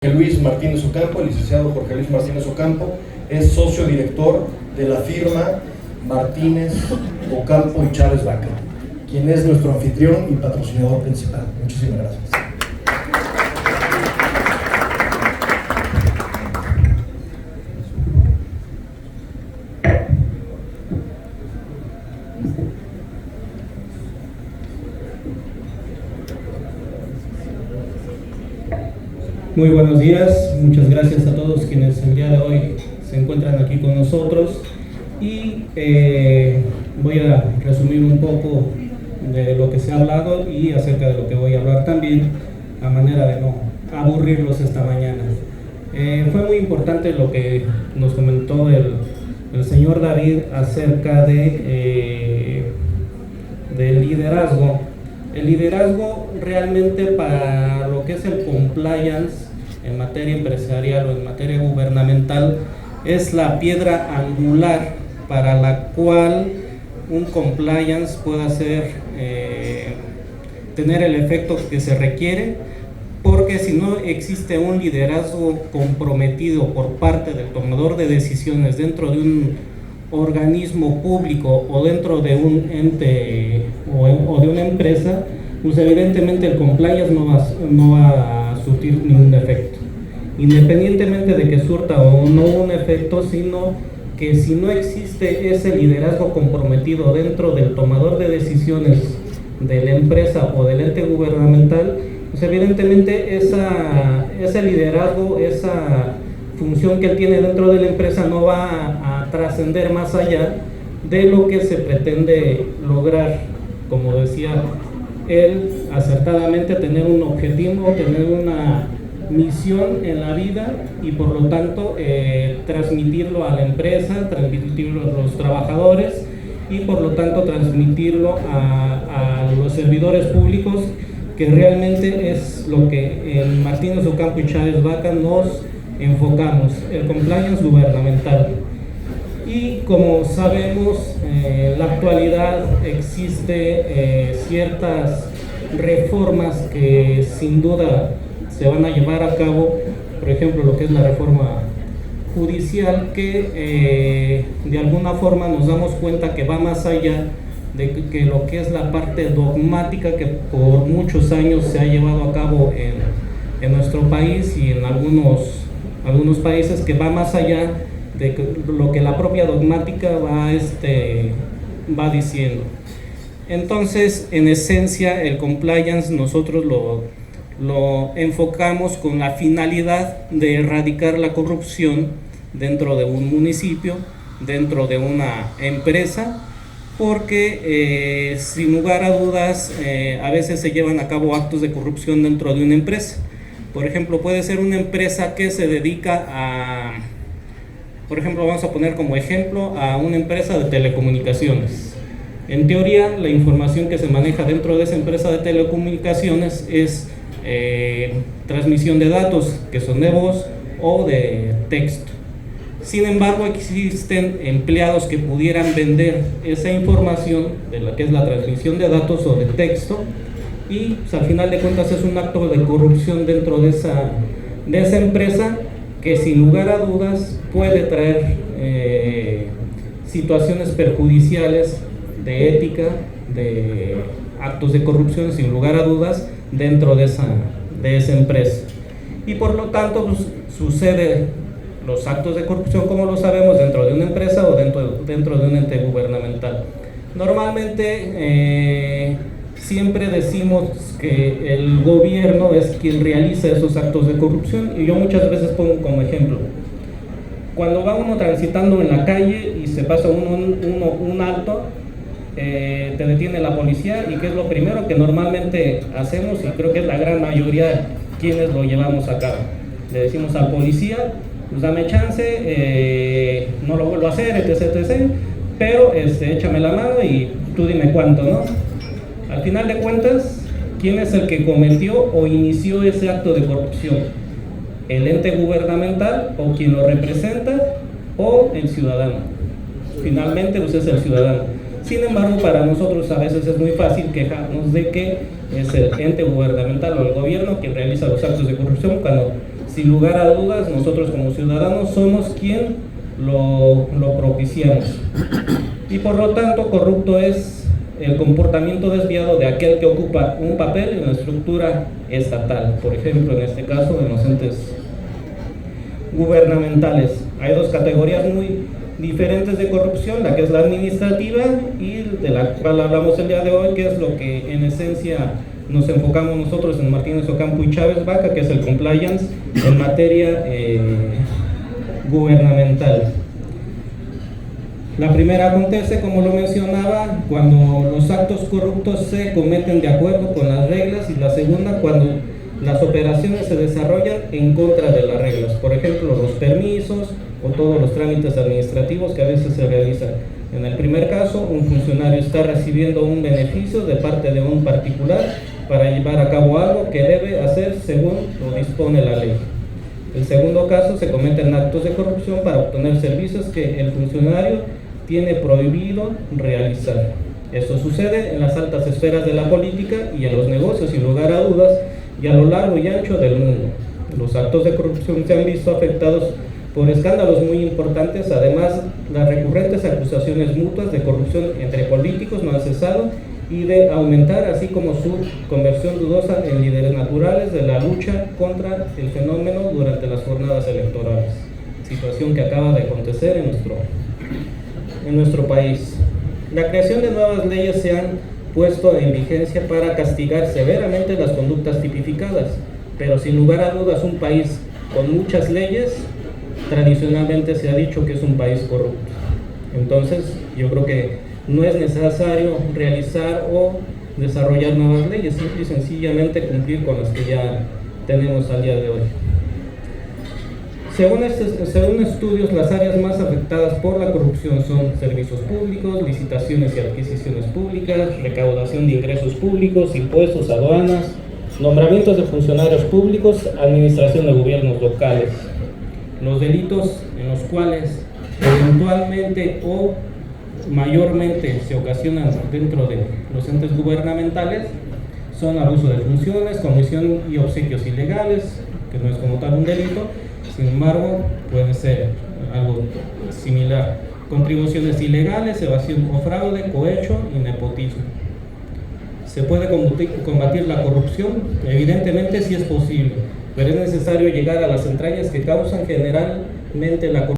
Jorge Luis Martínez Ocampo, el licenciado Jorge Luis Martínez Ocampo, es socio director de la firma Martínez Ocampo y Chávez Vaca, quien es nuestro anfitrión y patrocinador principal. Muchísimas gracias. Muy buenos días, muchas gracias a todos quienes el día de hoy se encuentran aquí con nosotros y voy a resumir un poco de lo que se ha hablado y acerca de lo que voy a hablar también, a manera de no aburrirlos esta mañana. Fue muy importante lo que nos comentó el señor David acerca del liderazgo. El liderazgo realmente para lo que es el compliance en materia empresarial o en materia gubernamental es la piedra angular para la cual un compliance pueda tener el efecto que se requiere, porque si no existe un liderazgo comprometido por parte del tomador de decisiones dentro de un organismo público o dentro de un ente o de una empresa, pues evidentemente el compliance no va a surtir ningún efecto, independientemente de que surta o no un efecto, sino que si no existe ese liderazgo comprometido dentro del tomador de decisiones de la empresa o del ente gubernamental, pues evidentemente ese liderazgo, esa función que él tiene dentro de la empresa no va a trascender más allá de lo que se pretende lograr. Como decía él acertadamente, tener un objetivo, tener una misión en la vida y por lo tanto transmitirlo a la empresa, transmitirlo a los trabajadores y por lo tanto transmitirlo a los servidores públicos, que realmente es lo que en Martínez Ocampo y Chávez Vaca nos enfocamos, el compliance gubernamental. Y como sabemos, en la actualidad existe ciertas reformas que sin duda se van a llevar a cabo, por ejemplo lo que es la reforma judicial, que de alguna forma nos damos cuenta que va más allá de que lo que es la parte dogmática que por muchos años se ha llevado a cabo en nuestro país y en algunos países, que va más allá de lo que la propia dogmática va diciendo. Entonces, en esencia, el compliance nosotros lo enfocamos con la finalidad de erradicar la corrupción dentro de un municipio, dentro de una empresa, porque sin lugar a dudas a veces se llevan a cabo actos de corrupción dentro de una empresa. Por ejemplo, puede ser una empresa que se dedica por ejemplo, vamos a poner como ejemplo a una empresa de telecomunicaciones. En teoría, la información que se maneja dentro de esa empresa de telecomunicaciones es transmisión de datos, que son de voz o de texto. Sin embargo, existen empleados que pudieran vender esa información de la que es la transmisión de datos o de texto, y pues, al final de cuentas es un acto de corrupción dentro de esa empresa, que sin lugar a dudas puede traer situaciones perjudiciales de ética, de actos de corrupción, sin lugar a dudas, dentro de esa empresa. Y por lo tanto pues, sucede los actos de corrupción, como lo sabemos, dentro de una empresa o dentro de un ente gubernamental. Normalmente siempre decimos que el gobierno es quien realiza esos actos de corrupción, y yo muchas veces pongo como ejemplo, cuando va uno transitando en la calle y se pasa un alto, te detiene la policía, y ¿qué es lo primero que normalmente hacemos? Y creo que es la gran mayoría quienes lo llevamos a cabo. Le decimos al policía, pues dame chance, no lo vuelvo a hacer, etc, pero échame la mano y tú dime cuánto, ¿no? Al final de cuentas, ¿quién es el que cometió o inició ese acto de corrupción? ¿El ente gubernamental o quien lo representa, o el ciudadano? Finalmente, pues es el ciudadano. Sin embargo, para nosotros a veces es muy fácil quejarnos de que es el ente gubernamental o el gobierno quien realiza los actos de corrupción, cuando sin lugar a dudas, nosotros como ciudadanos somos quien lo propiciamos. Y por lo tanto, corrupto es el comportamiento desviado de aquel que ocupa un papel en la estructura estatal, por ejemplo, en este caso, en los entes gubernamentales. Hay dos categorías muy diferentes de corrupción, la que es la administrativa y de la cual hablamos el día de hoy, que es lo que en esencia nos enfocamos nosotros en Martínez Ocampo y Chávez Vaca, que es el compliance en materia gubernamental. La primera acontece, como lo mencionaba, cuando los actos corruptos se cometen de acuerdo con las reglas, y la segunda cuando las operaciones se desarrollan en contra de las reglas. Por ejemplo, los permisos o todos los trámites administrativos que a veces se realizan. En el primer caso, un funcionario está recibiendo un beneficio de parte de un particular para llevar a cabo algo que debe hacer según lo dispone la ley. En el segundo caso, se cometen actos de corrupción para obtener servicios que el funcionario tiene prohibido realizar. Esto sucede en las altas esferas de la política y en los negocios, sin lugar a dudas, y a lo largo y ancho del mundo. Los actos de corrupción se han visto afectados por escándalos muy importantes. Además, las recurrentes acusaciones mutuas de corrupción entre políticos no han cesado, y de aumentar, así como su conversión dudosa en líderes naturales de la lucha contra el fenómeno durante las jornadas electorales, situación que acaba de acontecer en nuestro país. La creación de nuevas leyes se han puesto en vigencia para castigar severamente las conductas tipificadas, pero sin lugar a dudas un país con muchas leyes tradicionalmente se ha dicho que es un país corrupto. Entonces yo creo que no es necesario realizar o desarrollar nuevas leyes, simple y sencillamente cumplir con las que ya tenemos al día de hoy. Según estudios, las áreas más afectadas por la corrupción son servicios públicos, licitaciones y adquisiciones públicas, recaudación de ingresos públicos, impuestos, aduanas, nombramientos de funcionarios públicos, administración de gobiernos locales. Los delitos en los cuales eventualmente o mayormente se ocasionan dentro de los entes gubernamentales son abuso de funciones, comisión y obsequios ilegales, que no es como tal un delito, sin embargo puede ser algo similar, contribuciones ilegales, evasión o fraude, cohecho y nepotismo. ¿Se puede combatir la corrupción? Evidentemente sí es posible, pero es necesario llegar a las entrañas que causan generalmente la corrupción.